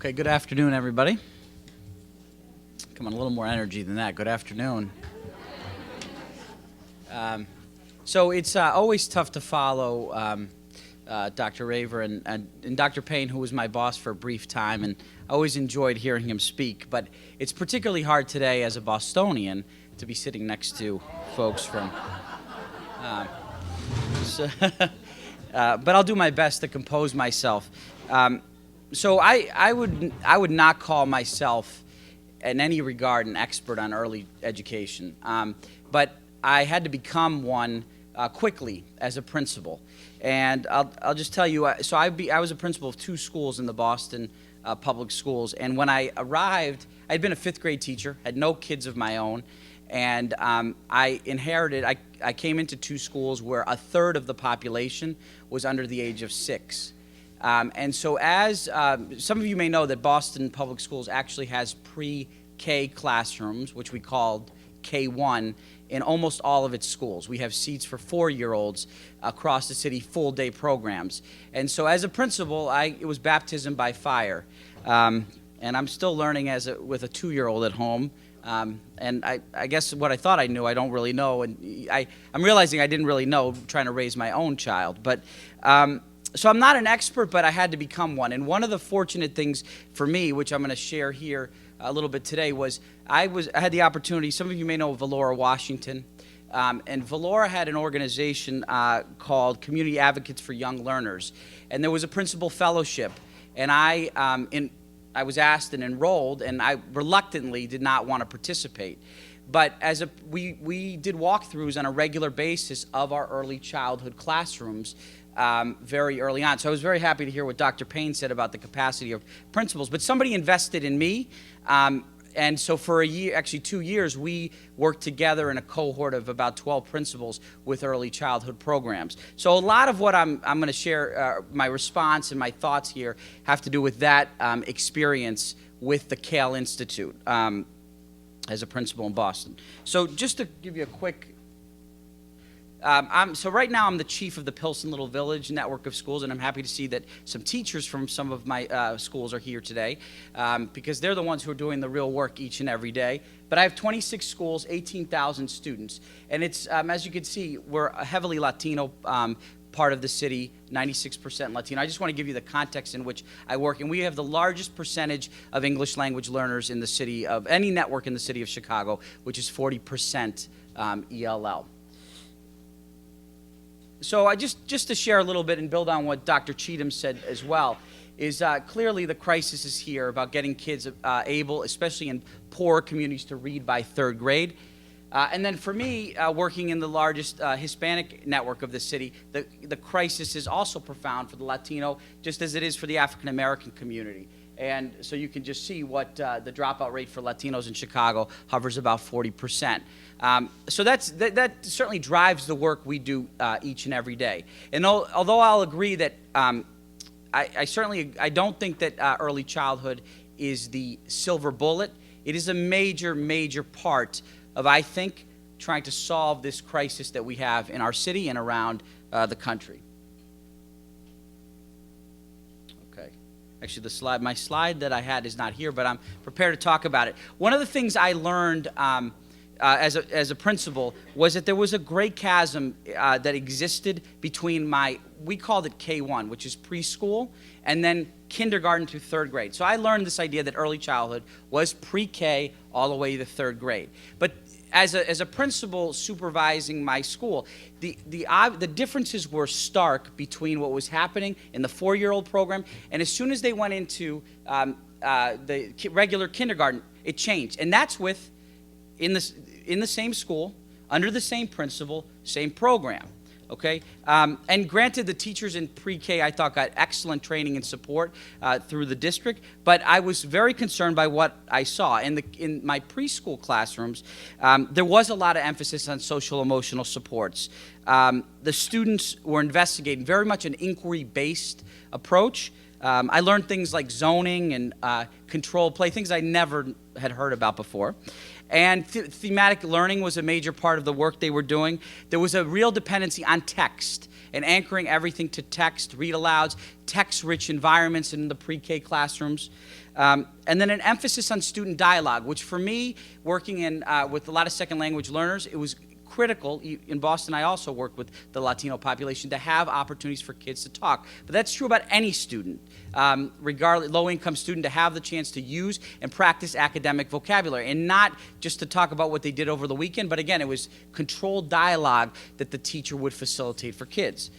Okay, good afternoon, everybody. Come on, a little more energy than that. Good afternoon. So it's always tough to follow Dr. Raver and Dr. Payne, who was my boss for a brief time, and I always enjoyed hearing him speak. But it's particularly hard today as a Bostonian to be sitting next to folks from... but I'll do my best to compose myself. So I would not call myself in any regard an expert on early education, but I had to become one quickly as a principal. And I'll just tell you, so I was a principal of 2 schools in the Boston public schools, and when I arrived, I'd been a 5th grade teacher, had no kids of my own, and I came into 2 schools where a third of the population was under the age of 6. And so as some of you may know, that Boston Public Schools actually has pre-K classrooms, which we called K1, in almost all of its schools. We have seats for 4-year-olds across the city, full-day programs. And so as a principal, it was baptism by fire. And I'm still learning with a 2-year-old at home. And I guess what I thought I knew, I don't really know. And I'm realizing I didn't really know trying to raise my own child. But so I'm not an expert, but I had to become one. And one of the fortunate things for me, which I'm going to share here a little bit today, was I had the opportunity. Some of you may know Valora, Washington. And Valora had an organization called Community Advocates for Young Learners. And there was a principal fellowship. And I was asked and enrolled, and I reluctantly did not want to participate. But we did walkthroughs on a regular basis of our early childhood classrooms very early on. So I was very happy to hear what Dr. Payne said about the capacity of principals. But somebody invested in me, and so for a year, actually 2 years, we worked together in a cohort of about 12 principals with early childhood programs. So a lot of what I'm going to share, my response and my thoughts here, have to do with that experience with the Erikson Institute as a principal in Boston. So just to give you a quick... so right now I'm the chief of the Pilsen-Little Village network of schools, and I'm happy to see that some teachers from some of my schools are here today because they're the ones who are doing the real work each and every day. But I have 26 schools, 18,000 students, and it's, as you can see, we're a heavily Latino part of the city, 96% Latino. I just want to give you the context in which I work, and we have the largest percentage of English language learners in the city of any network in the city of Chicago, which is 40% ELL. So I just to share a little bit and build on what Dr. Cheatham said as well, is clearly the crisis is here about getting kids able, especially in poor communities, to read by 3rd grade. And then for me, working in the largest Hispanic network of the city, the crisis is also profound for the Latino, just as it is for the African American community. And so you can just see what the dropout rate for Latinos in Chicago hovers about 40%. So that certainly drives the work we do each and every day. And although I'll agree that I don't think that early childhood is the silver bullet, it is a major, major part of, I think, trying to solve this crisis that we have in our city and around the country. Actually, my slide that I had is not here, but I'm prepared to talk about it. One of the things I learned as a principal was that there was a great chasm that existed between we called it K1, which is preschool, and then kindergarten through 3rd grade. So I learned this idea that early childhood was pre-K all the way to 3rd grade. But as a principal supervising my school, the differences were stark between what was happening in the 4-year-old program, and as soon as they went into the regular kindergarten, it changed. And that's in the same school, under the same principal, same program. Okay, and granted, the teachers in pre-K I thought got excellent training and support through the district, but I was very concerned by what I saw in my preschool classrooms. There was a lot of emphasis on social-emotional supports. The students were investigating very much an inquiry-based approach. I learned things like zoning and controlled play, things I never had heard about before. And thematic learning was a major part of the work they were doing. There was a real dependency on text and anchoring everything to text, read-alouds, text-rich environments in the pre-K classrooms. And then an emphasis on student dialogue, which for me, working in with a lot of second language learners, it was critical. In Boston, I also worked with the Latino population to have opportunities for kids to talk. But that's true about any student, regardless, low-income student, to have the chance to use and practice academic vocabulary, and not just to talk about what they did over the weekend, but again, it was controlled dialogue that the teacher would facilitate for kids.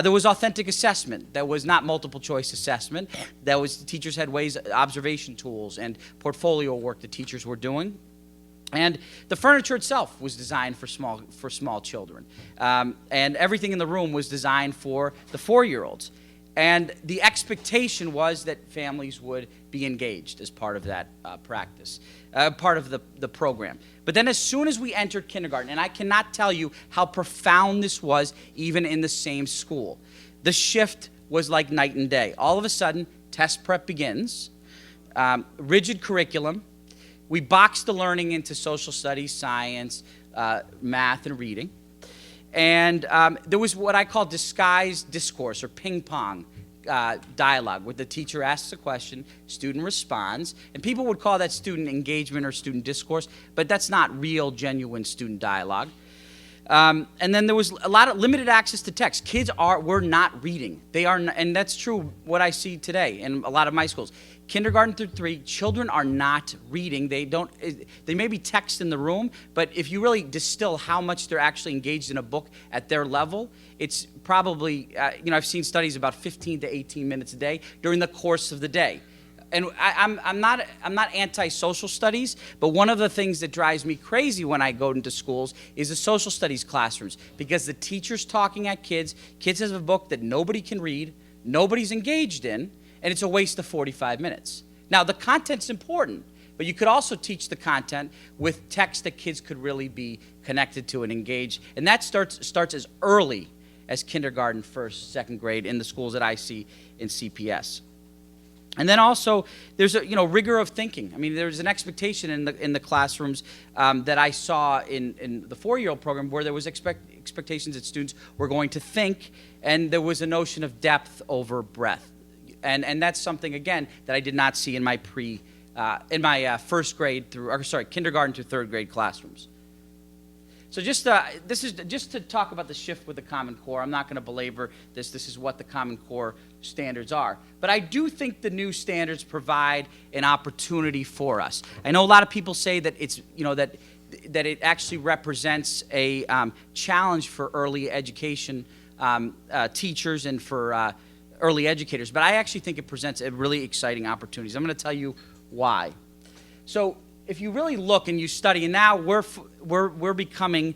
There was authentic assessment. That was not multiple choice assessment. That was, teachers had ways, observation tools and portfolio work that teachers were doing. And the furniture itself was designed for small children. And everything in the room was designed for the 4-year-olds. And the expectation was that families would be engaged as part of that practice, part of the program. But then as soon as we entered kindergarten, and I cannot tell you how profound this was even in the same school, the shift was like night and day. All of a sudden, test prep begins, rigid curriculum. We boxed the learning into social studies, science, math, and reading. And there was what I call disguised discourse, or ping pong dialogue, where the teacher asks a question, student responds, and people would call that student engagement or student discourse, but that's not real, genuine student dialogue. And then there was a lot of limited access to text. Kids were not reading. They are, and that's true what I see today in a lot of my schools. Kindergarten through 3, children are not reading. They may be text in the room, but if you really distill how much they're actually engaged in a book at their level, it's probably, I've seen studies about 15 to 18 minutes a day during the course of the day. And I'm not anti-social studies, but one of the things that drives me crazy when I go into schools is the social studies classrooms, because the teacher's talking at kids have a book that nobody can read, nobody's engaged in, and it's a waste of 45 minutes. Now, the content's important, but you could also teach the content with text that kids could really be connected to and engaged, and that starts as early as kindergarten, 1st, 2nd grade in the schools that I see in CPS. And then also, there's a rigor of thinking. I mean, there's an expectation in the classrooms that I saw in the 4-year-old program, where there was expectations that students were going to think, and there was a notion of depth over breadth. And that's something, again, that I did not see in my first grade kindergarten through 3rd grade classrooms. So this is just to talk about the shift with the Common Core. I'm not going to belabor this. This is what the Common Core standards are. But I do think the new standards provide an opportunity for us. I know a lot of people say that it's, that it actually represents a challenge for early education teachers and for early educators, but I actually think it presents a really exciting opportunities. I'm going to tell you why. So if you really look and you study, and now we're becoming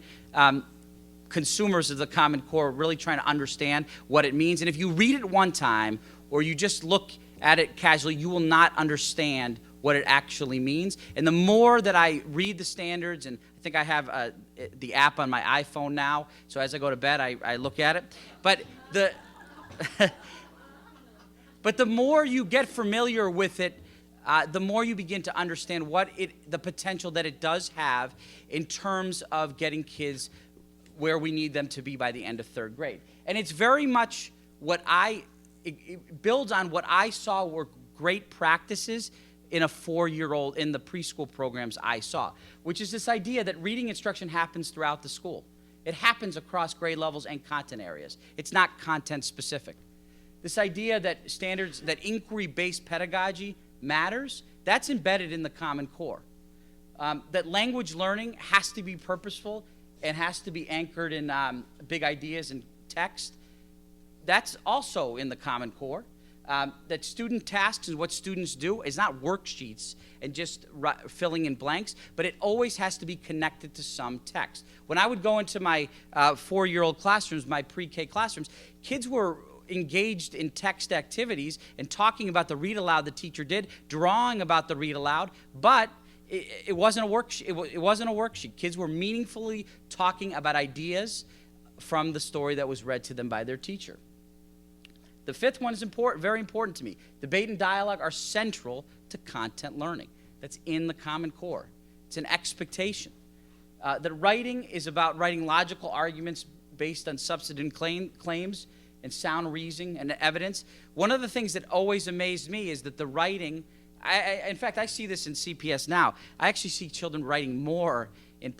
consumers of the Common Core, really trying to understand what it means. And if you read it one time, or you just look at it casually, you will not understand what it actually means. And the more that I read the standards, and I think I have the app on my iPhone now, so as I go to bed, I look at it. But but the more you get familiar with it, the more you begin to understand the potential that it does have in terms of getting kids where we need them to be by the end of 3rd grade. And it's very much it builds on what I saw were great practices in a 4-year-old, in the preschool programs I saw, which is this idea that reading instruction happens throughout the school. It happens across grade levels and content areas. It's not content specific. This idea that standards, that inquiry-based pedagogy matters, that's embedded in the Common Core. That language learning has to be purposeful and has to be anchored in big ideas and text, that's also in the Common Core. That student tasks and what students do is not worksheets and just filling in blanks, but it always has to be connected to some text. When I would go into my 4-year-old classrooms, my pre-K classrooms, kids were engaged in text activities and talking about the read aloud the teacher did, drawing about the read aloud, but it wasn't a worksheet. It wasn't a worksheet. Kids were meaningfully talking about ideas from the story that was read to them by their teacher. The fifth one is important, very important to me. Debate and dialogue are central to content learning. That's in the Common Core. It's an expectation. That writing is about writing logical arguments based on substantive claims and sound reasoning and evidence. One of the things that always amazed me is that the writing, in fact, I see this in CPS now. I actually see children writing more in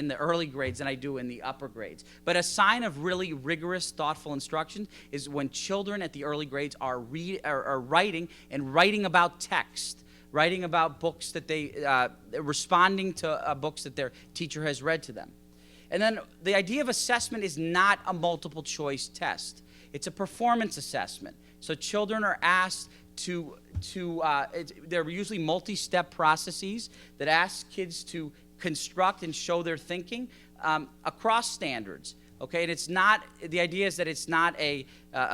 the early grades than I do in the upper grades. But a sign of really rigorous, thoughtful instruction is when children at the early grades are writing and writing about text, writing about books that responding to books that their teacher has read to them. And then the idea of assessment is not a multiple choice test. It's a performance assessment. So children are asked they're usually multi-step processes that ask kids to construct and show their thinking across standards. Okay, and it's not, the idea is that it's not a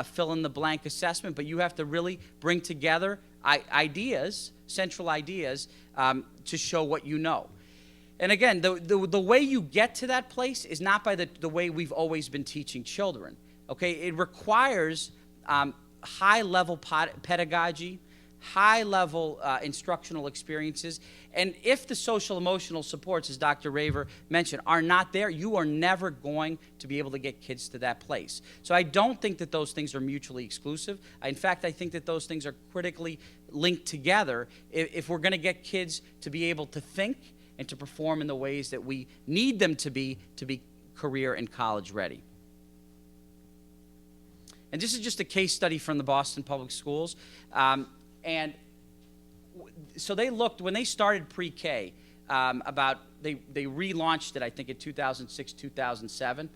fill-in-the-blank assessment, but you have to really bring together ideas, central ideas, to show what you know. And again, the way you get to that place is not by the way we've always been teaching children. Okay, it requires high-level pedagogy, high-level instructional experiences, and if the social-emotional supports, as Dr. Raver mentioned, are not there, you are never going to be able to get kids to that place. So I don't think that those things are mutually exclusive. In fact, I think that those things are critically linked together if we're going to get kids to be able to think and to perform in the ways that we need them to be career and college ready. And this is just a case study from the Boston Public Schools. And so they looked, when they started pre-K, they relaunched it, I think, in 2006, 2007,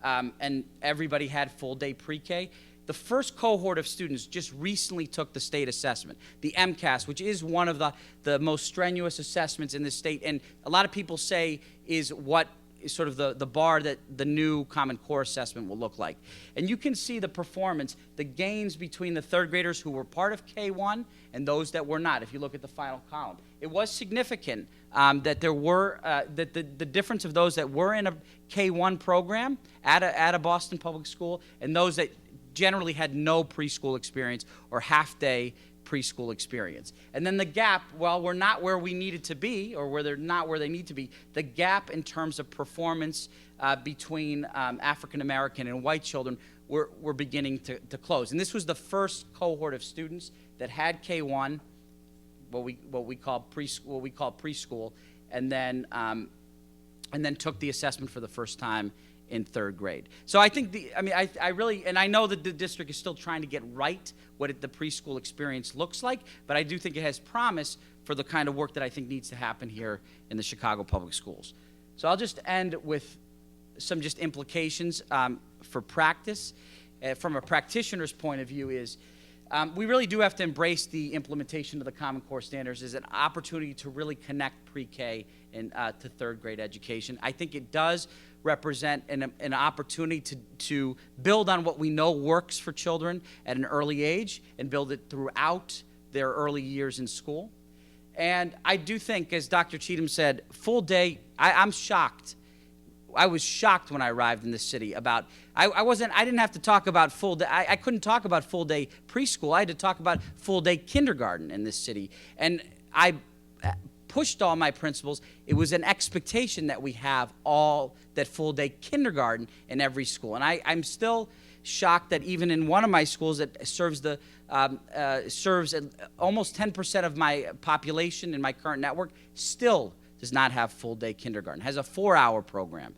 and everybody had full-day pre-K. The first cohort of students just recently took the state assessment, the MCAS, which is one of the most strenuous assessments in the state, and a lot of people say is what is sort of the bar that the new Common Core assessment will look like. And you can see the performance, the gains between the third graders who were part of K1 and those that were not, if you look at the final column. It was significant that there were, that the difference of those that were in a K1 program at a Boston public school and those that generally had no preschool experience or half-day preschool experience. And then the gap, while we're not where we needed to be, or where they're not where they need to be, the gap in terms of performance between African American and white children were beginning to close. And this was the first cohort of students that had K1, what we call preschool, and then took the assessment for the first time in third grade. So I think I really, and I know that the district is still trying to get right what the preschool experience looks like, but I do think it has promise for the kind of work that I think needs to happen here in the Chicago Public Schools. So I'll just end with some just implications for practice. From a practitioner's point of view is, we really do have to embrace the implementation of the Common Core standards as an opportunity to really connect pre-K and to third grade education. I think it does represent an opportunity to build on what we know works for children at an early age and build it throughout their early years in school. And I do think, as Dr. Cheatham said, full day, I'm shocked. I was shocked when I arrived in this city about, I didn't have to talk about full day, I couldn't talk about full day preschool, I had to talk about full day kindergarten in this city. And I pushed all my principals. It was an expectation that we have that full day kindergarten in every school. And I'm still shocked that even in one of my schools that serves almost 10% of my population in my current network still does not have full day kindergarten, has a 4-hour program.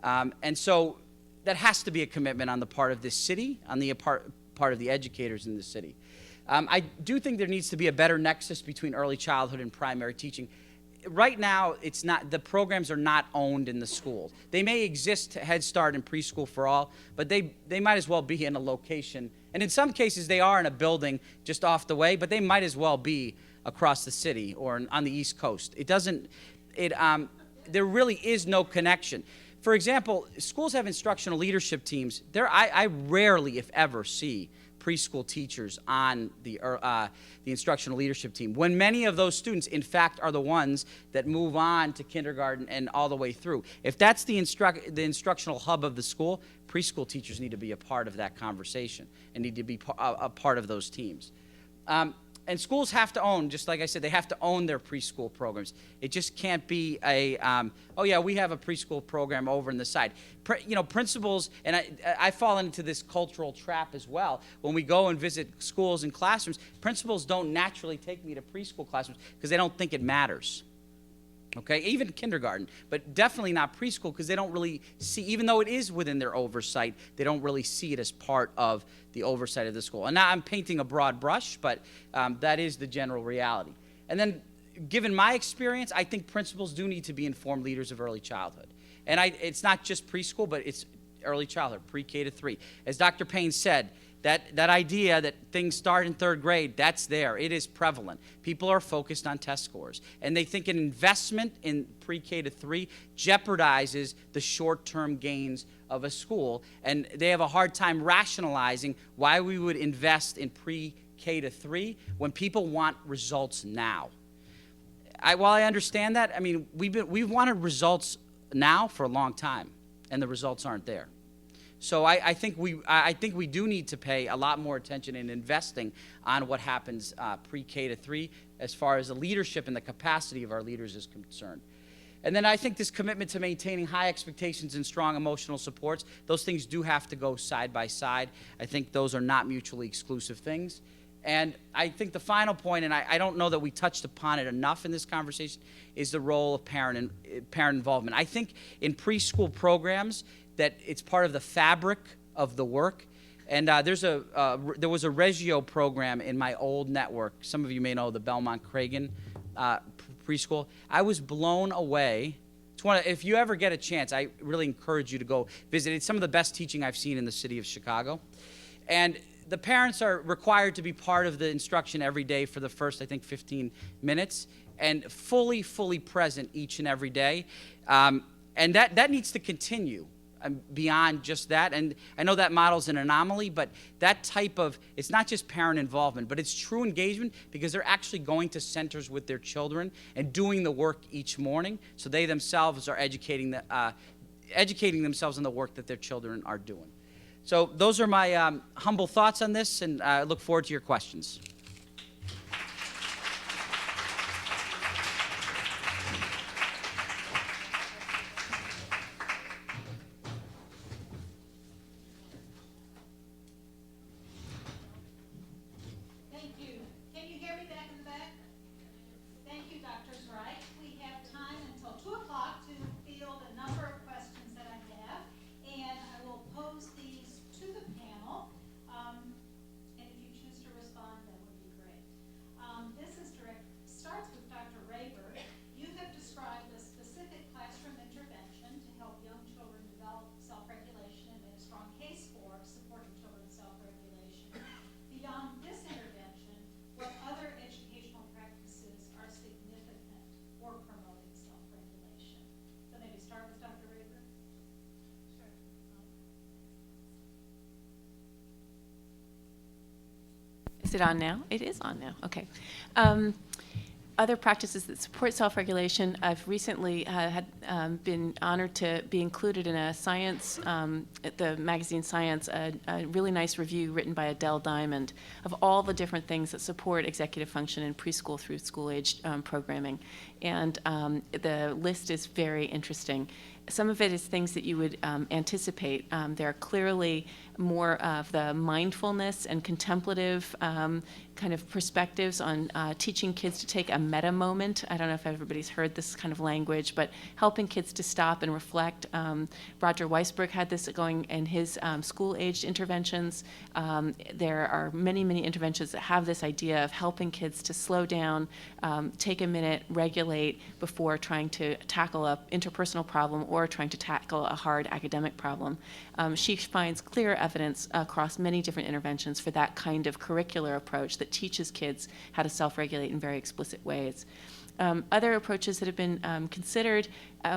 And so that has to be a commitment on the part of this city, on the part of the educators in the city. I do think there needs to be a better nexus between early childhood and primary teaching. Right now, the programs are not owned in the schools. They may exist, Head Start and Preschool for All, but they might as well be in a location. And in some cases, they are in a building just off the way, but they might as well be across the city or on the East Coast. There really is no connection. For example, schools have instructional leadership teams. I rarely, if ever, see preschool teachers on the instructional leadership team, when many of those students, in fact, are the ones that move on to kindergarten and all the way through. If that's the instructional hub of the school, preschool teachers need to be a part of that conversation and need to be a part of those teams. And schools have to own, just like I said, they have to own their preschool programs. It just can't be a, oh yeah, we have a preschool program over on the side. Principals, and I fall into this cultural trap as well. When we go and visit schools and classrooms, principals don't naturally take me to preschool classrooms because they don't think it matters. Okay, even kindergarten, but definitely not preschool because they don't really see, even though it is within their oversight, they don't really see it as part of the oversight of the school. And now I'm painting a broad brush, but that is the general reality. And then, given my experience, I think principals do need to be informed leaders of early childhood. And it's not just preschool, but it's early childhood, pre-K to 3. As Dr. Payne said, that idea that things start in 3rd grade, that's there. It is prevalent. People are focused on test scores. And they think an investment in pre-K to 3 jeopardizes the short-term gains of a school. And they have a hard time rationalizing why we would invest in pre-K to 3 when people want results now. While I understand that, I mean, we've wanted results now for a long time, and the results aren't there. So I think we do need to pay a lot more attention in investing on what happens pre-K to 3 as far as the leadership and the capacity of our leaders is concerned. And then I think this commitment to maintaining high expectations and strong emotional supports, those things do have to go side by side. I think those are not mutually exclusive things. And I think the final point, and I don't know that we touched upon it enough in this conversation, is the role of parent involvement. I think in preschool programs that it's part of the fabric of the work. And there was a Reggio program in my old network. Some of you may know the Belmont-Cragen preschool. I was blown away. If you ever get a chance, I really encourage you to go visit. It's some of the best teaching I've seen in the city of Chicago. And the parents are required to be part of the instruction every day for the first, I think, 15 minutes, and fully present each and every day. And that needs to continue beyond just that. And I know that model's an anomaly, but that type of, it's not just parent involvement, but it's true engagement because they're actually going to centers with their children and doing the work each morning, so they themselves are educating themselves on the work that their children are doing. So those are my humble thoughts on this, and I look forward to your questions. Thank you. Can you hear me back in the back? Thank you, Dr. Zrike. We have time until 2 o'clock to field a number of questions that I have, and I will pose these to the panel. And if you choose to respond, that would be great. This is starts with Dr. Raver. You have described a specific classroom intervention to help young children develop self-regulation and made a strong case for supporting children's self-regulation. Beyond this intervention, what other educational practices are significant for promoting self-regulation? So maybe start with Dr. Raver. Sure. Is it on now? It is on now. Okay. Other practices that support self-regulation, I've recently been honored to be included in a science, the magazine Science, a really nice review written by Adele Diamond of all the different things that support executive function in preschool through school-age programming. And the list is very interesting. Some of it is things that you would anticipate. There are clearly more of the mindfulness and contemplative kind of perspectives on teaching kids to take a meta moment. I don't know if everybody's heard this kind of language, but helping kids to stop and reflect. Roger Weisberg had this going in his school-aged interventions. There are many, many interventions that have this idea of helping kids to slow down, take a minute, regulate before trying to tackle an interpersonal problem or trying to tackle a hard academic problem. She finds clear evidence across many different interventions for that kind of curricular approach that teaches kids how to self-regulate in very explicit ways. Other approaches that have been considered,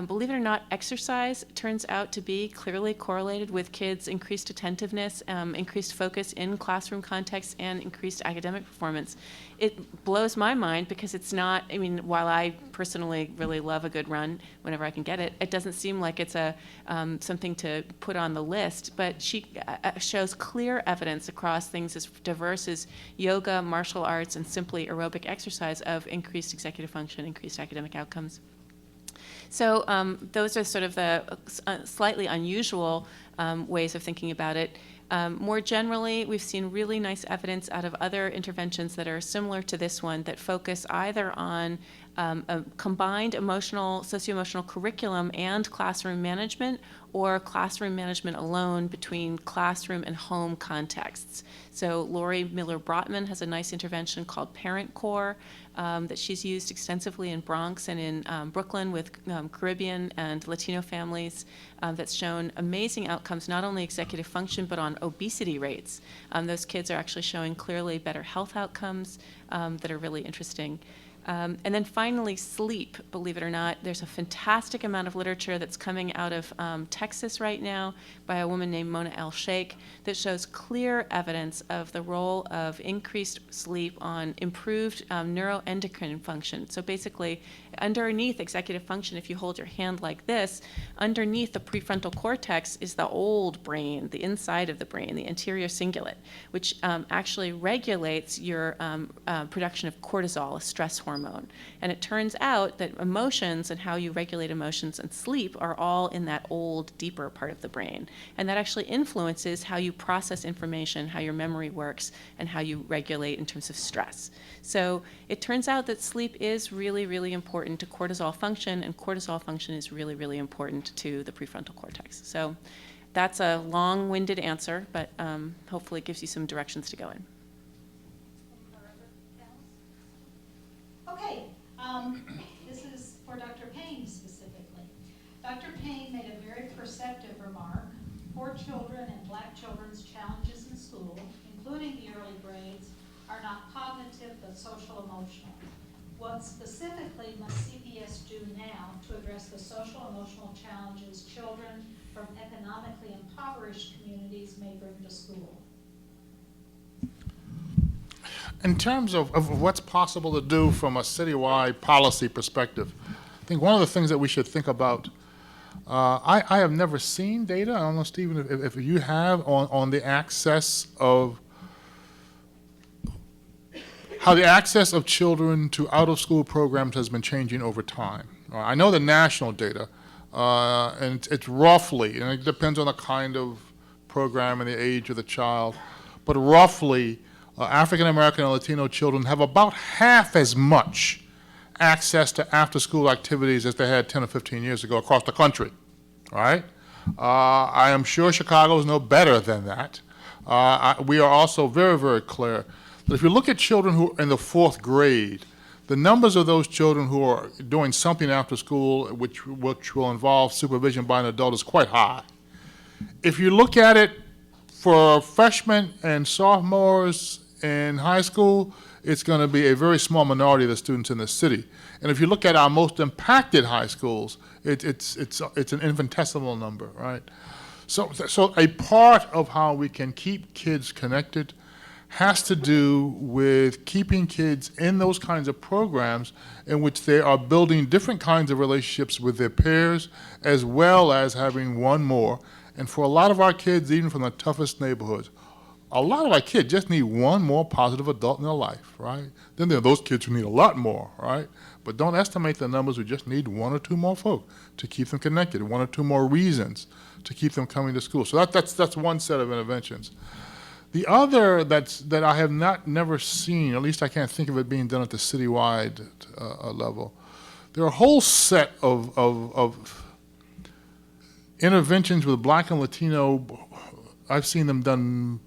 believe it or not, exercise turns out to be clearly correlated with kids' increased attentiveness, increased focus in classroom contexts, and increased academic performance. It blows my mind because it's not, I mean, while I personally really love a good run whenever I can get it, it doesn't seem like it's a something to put on the list, but she shows clear evidence across things as diverse as yoga, martial arts, and simply aerobic exercise of increased executive function, increased academic outcomes. So those are sort of the slightly unusual ways of thinking about it. More generally, we've seen really nice evidence out of other interventions that are similar to this one that focus either on a combined socio-emotional curriculum and classroom management, or classroom management alone between classroom and home contexts. So Lori Miller-Brotman has a nice intervention called Parent Core that she's used extensively in Bronx and in Brooklyn with Caribbean and Latino families that's shown amazing outcomes, not only executive function, but on obesity rates. Those kids are actually showing clearly better health outcomes that are really interesting. And then finally, sleep, believe it or not. There's a fantastic amount of literature that's coming out of Texas right now by a woman named Mona L. Sheikh that shows clear evidence of the role of increased sleep on improved neuroendocrine function. So basically, underneath executive function, if you hold your hand like this, underneath the prefrontal cortex is the old brain, the inside of the brain, the anterior cingulate, which actually regulates your production of cortisol, a stress hormone. And it turns out that emotions and how you regulate emotions and sleep are all in that old, deeper part of the brain. And that actually influences how you process information, how your memory works, and how you regulate in terms of stress. So it turns out that sleep is really, really important to cortisol function, and cortisol function is really, really important to the prefrontal cortex. So that's a long-winded answer, but hopefully it gives you some directions to go in. Okay, this is for Dr. Payne specifically. Dr. Payne made a very perceptive remark. Poor children and Black children's challenges in school, including the early grades, are not cognitive but social-emotional. What specifically must CPS do now to address the social-emotional challenges children from economically impoverished communities may bring to school? In terms of what's possible to do from a citywide policy perspective, I think one of the things that we should think about, I have never seen data, I don't know, Stephen, if you have, on the access of, how the access of children to out-of-school programs has been changing over time. I know the national data, and it's roughly, and it depends on the kind of program and the age of the child, but roughly, African American and Latino children have about half as much access to after-school activities as they had 10 or 15 years ago across the country, all right? I am sure Chicago is no better than that. We are also very, very clear that if you look at children who are in the 4th grade, the numbers of those children who are doing something after school which will involve supervision by an adult is quite high. If you look at it for freshmen and sophomores in high school, it's going to be a very small minority of the students in the city. And if you look at our most impacted high schools, it's an infinitesimal number, right? So a part of how we can keep kids connected has to do with keeping kids in those kinds of programs in which they are building different kinds of relationships with their peers, as well as having one more. And for a lot of our kids, even from the toughest neighborhoods, a lot of our kids just need one more positive adult in their life, right? Then there are those kids who need a lot more, right? But don't estimate the numbers who just need one or two more folk to keep them connected, one or two more reasons to keep them coming to school. So that's one set of interventions. The other that I have never seen, at least I can't think of it being done at the citywide level, there are a whole set of interventions with Black and Latino. I've seen them done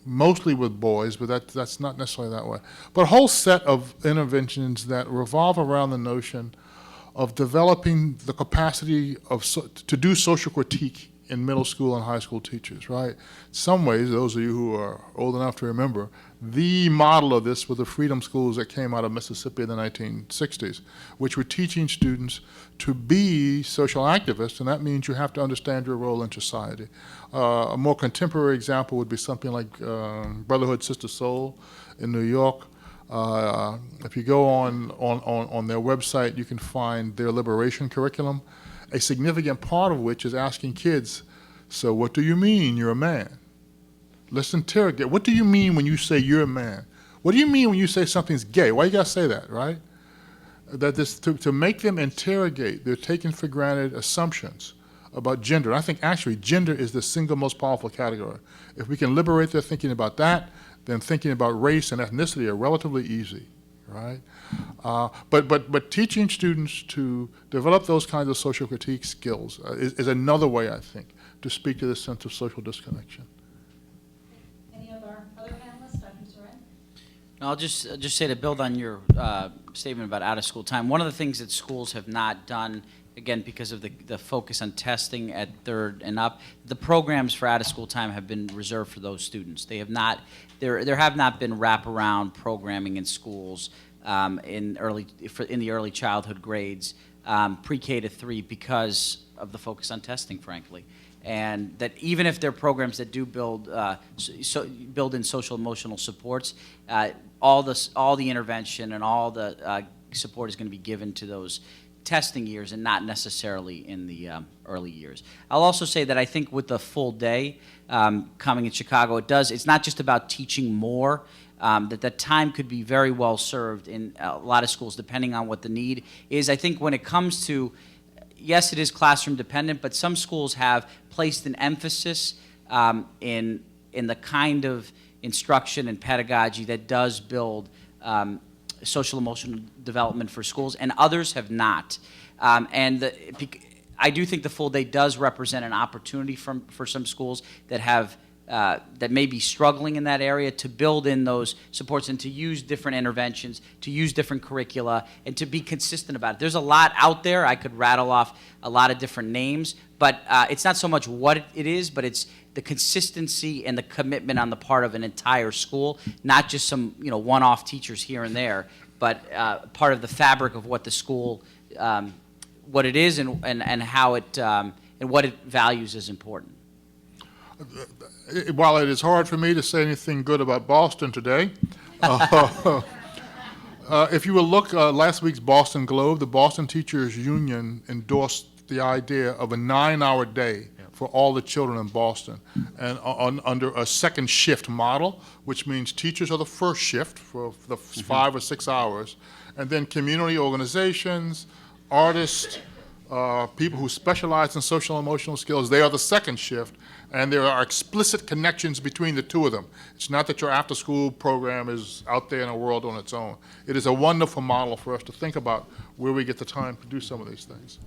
mostly with boys, but that's not necessarily that way. But a whole set of interventions that revolve around the notion of developing the capacity to do social critique in middle school and high school teachers, right? Some ways, those of you who are old enough to remember, the model of this were the freedom schools that came out of Mississippi in the 1960s, which were teaching students to be social activists, and that means you have to understand your role in society. A more contemporary example would be something like Brotherhood Sister Soul in New York. If you go on their website, you can find their liberation curriculum, a significant part of which is asking kids, so what do you mean you're a man? Let's interrogate. What do you mean when you say you're a man? What do you mean when you say something's gay? Why you gotta say that, right? That this, to make them interrogate their taken for granted assumptions about gender. I think actually gender is the single most powerful category. If we can liberate their thinking about that, then thinking about race and ethnicity are relatively easy, right? But teaching students to develop those kinds of social critique skills is another way, I think, to speak to this sense of social disconnection. Any of our other panelists, Dr. Zrike? I'll just say, to build on your statement about out-of-school time, one of the things that schools have not done, again, because of the focus on testing at third and up, the programs for out-of-school time have been reserved for those students. They have not, there have not been wraparound programming in schools in the early childhood grades, pre-K to 3, because of the focus on testing, frankly. And that even if they're programs that do build in social emotional supports, all the intervention and all the support is going to be given to those testing years and not necessarily in the early years. I'll also say that I think with the full day coming in Chicago, it's not just about teaching more, that time could be very well served in a lot of schools depending on what the need is. I think when it comes to, yes, it is classroom dependent, but some schools have placed an emphasis in the kind of instruction and pedagogy that does build social emotional development for schools, and others have not. I do think the full day does represent an opportunity for some schools that have that may be struggling in that area to build in those supports and to use different interventions, to use different curricula, and to be consistent about it. There's a lot out there. I could rattle off a lot of different names, but it's not so much what it is, but it's the consistency and the commitment on the part of an entire school, not just some one-off teachers here and there, but part of the fabric of what the school, what it is and how it and what it values is important. While it is hard for me to say anything good about Boston today, if you will look last week's Boston Globe, the Boston Teachers Union endorsed the idea of a 9-hour day for all the children in Boston, and under a second shift model, which means teachers are the first shift for the 5 or 6 hours, and then community organizations, artists, people who specialize in social emotional skills, they are the second shift, and there are explicit connections between the two of them. It's not that your after-school program is out there in a world on its own. It is a wonderful model for us to think about where we get the time to do some of these things.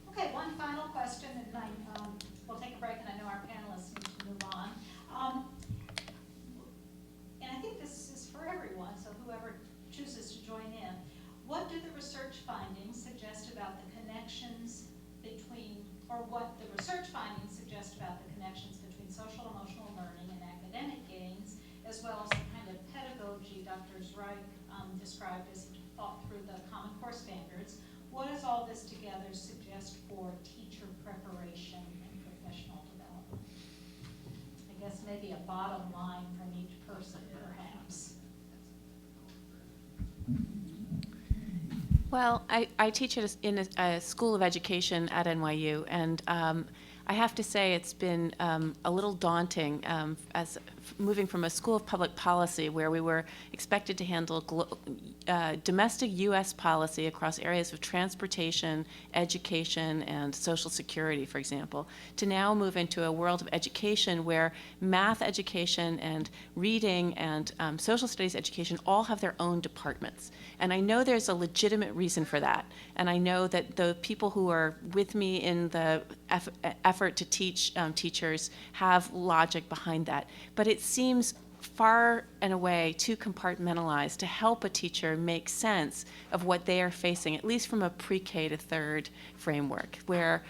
Okay, one final question, and then we'll take a break, and I know our panelists need to move on. And I think this is for everyone, so whoever chooses to join in. What do the research findings suggest about the connections between, or what the research findings suggest about the connections between social emotional learning and academic gains, as well as the kind of pedagogy Dr. Zrike described as he thought through the Common Core standards? What does all this together suggest for teacher preparation and professional development? I guess maybe a bottom line from each person, perhaps. Well, I teach in a school of education at NYU, and I have to say it's been a little daunting as moving from a school of public policy where we were expected to handle domestic U.S. policy across areas of transportation, education, and social security, for example, to now move into a world of education where math education and reading and social studies education all have their own departments. And I know there's a legitimate reason for that. And I know that the people who are with me in the effort to teach teachers have logic behind that. But it seems far and away too compartmentalized to help a teacher make sense of what they are facing, at least from a pre-K to third framework, where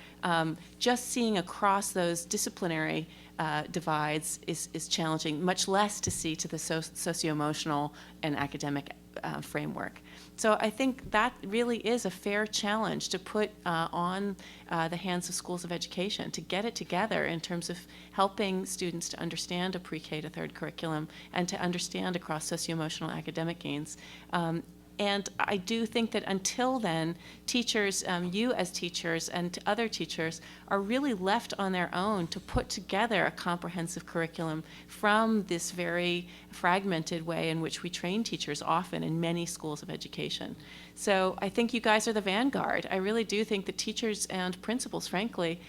just seeing across those disciplinary divides is challenging, much less to see to the socio-emotional and academic framework. So I think that really is a fair challenge to put on the hands of schools of education, to get it together in terms of helping students to understand a pre-K to third curriculum and to understand across socio-emotional academic gains. And I do think that until then, teachers, you as teachers and other teachers, are really left on their own to put together a comprehensive curriculum from this very fragmented way in which we train teachers often in many schools of education. So I think you guys are the vanguard. I really do think that teachers and principals, frankly,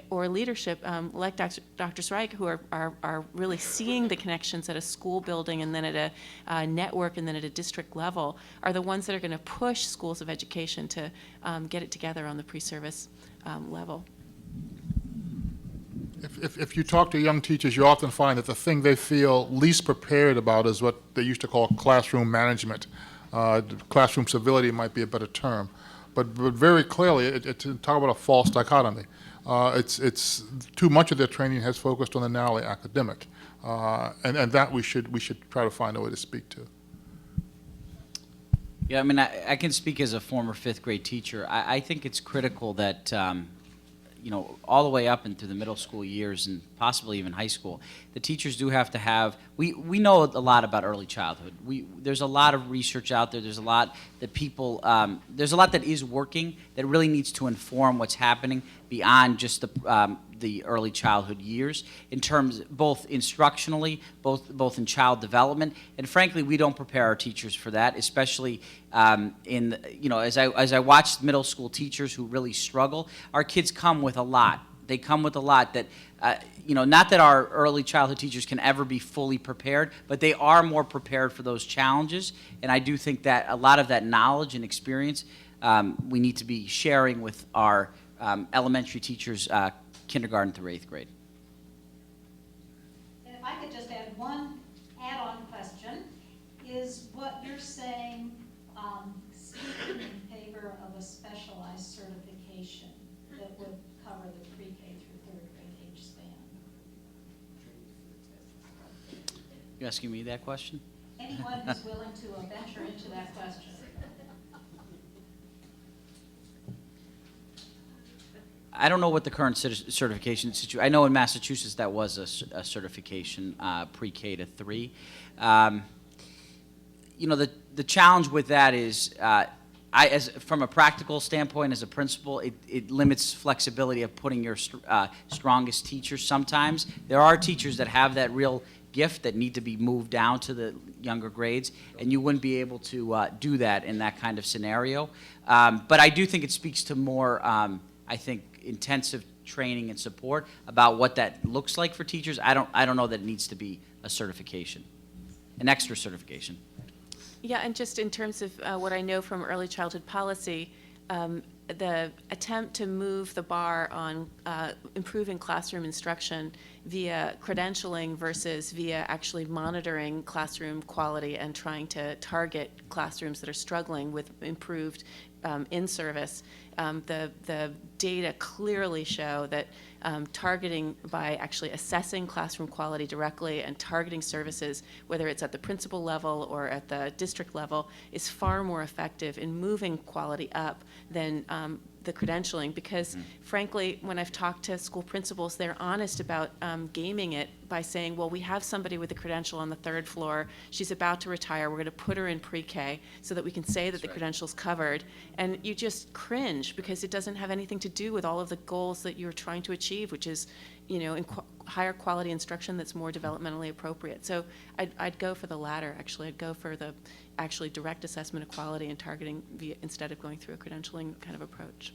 or leadership, like Dr. Zrike, who are really seeing the connections at a school building and then at a network and then at a district level, are the ones that are going to push schools of education to get it together on the pre-service level. If you talk to young teachers, you often find that the thing they feel least prepared about is what they used to call classroom management. Classroom civility might be a better term. But very clearly, to talk about a false dichotomy. It's too much of their training has focused on the narrowly academic, and that we should try to find a way to speak to. Yeah, I mean, I can speak as a former fifth grade teacher. I think it's critical that, you know, all the way up into the middle school years and possibly even high school, the teachers do have to have, we know a lot about early childhood. There's a lot of research out there. There's a lot that people, there's a lot that is working that really needs to inform what's happening beyond just the early childhood years, in terms both instructionally, both in child development, and frankly, we don't prepare our teachers for that, especially in, you know, as I watch middle school teachers who really struggle. Our kids come with a lot. They come with a lot that, you know, not that our early childhood teachers can ever be fully prepared, but they are more prepared for those challenges, and I do think that a lot of that knowledge and experience we need to be sharing with our elementary teachers, kindergarten through 8th grade. And if I could just add one add-on question, is what you're saying speaking in favor of a specialized certification that would cover the pre-K through 3rd grade age span? You asking me that question? Anyone who's willing to venture into that question. I don't know what the current certification situation. I know in Massachusetts that was a certification, pre-K to 3. You know, the challenge with that is, from a practical standpoint, as a principal, it limits flexibility of putting your strongest teachers. Sometimes there are teachers that have that real gift that need to be moved down to the younger grades, and you wouldn't be able to do that in that kind of scenario. But I do think it speaks to more, I think, intensive training and support about what that looks like for teachers. I don't know that it needs to be a certification, an extra certification. Yeah, and just in terms of what I know from early childhood policy, the attempt to move the bar on improving classroom instruction via credentialing versus via actually monitoring classroom quality and trying to target classrooms that are struggling with improved in-service, the data clearly show that targeting by actually assessing classroom quality directly and targeting services, whether it's at the principal level or at the district level, is far more effective in moving quality up than the credentialing, because frankly, when I've talked to school principals, they're honest about gaming it by saying, well, we have somebody with a credential on the 3rd floor, she's about to retire, we're going to put her in pre-K so that we can say that the credential's covered, and you just cringe because it doesn't have anything to do with all of the goals that you're trying to achieve, which is, you know, higher quality instruction that's more developmentally appropriate. So I'd go for the latter, actually. I'd go for the actually direct assessment of quality and targeting instead of going through a credentialing kind of approach.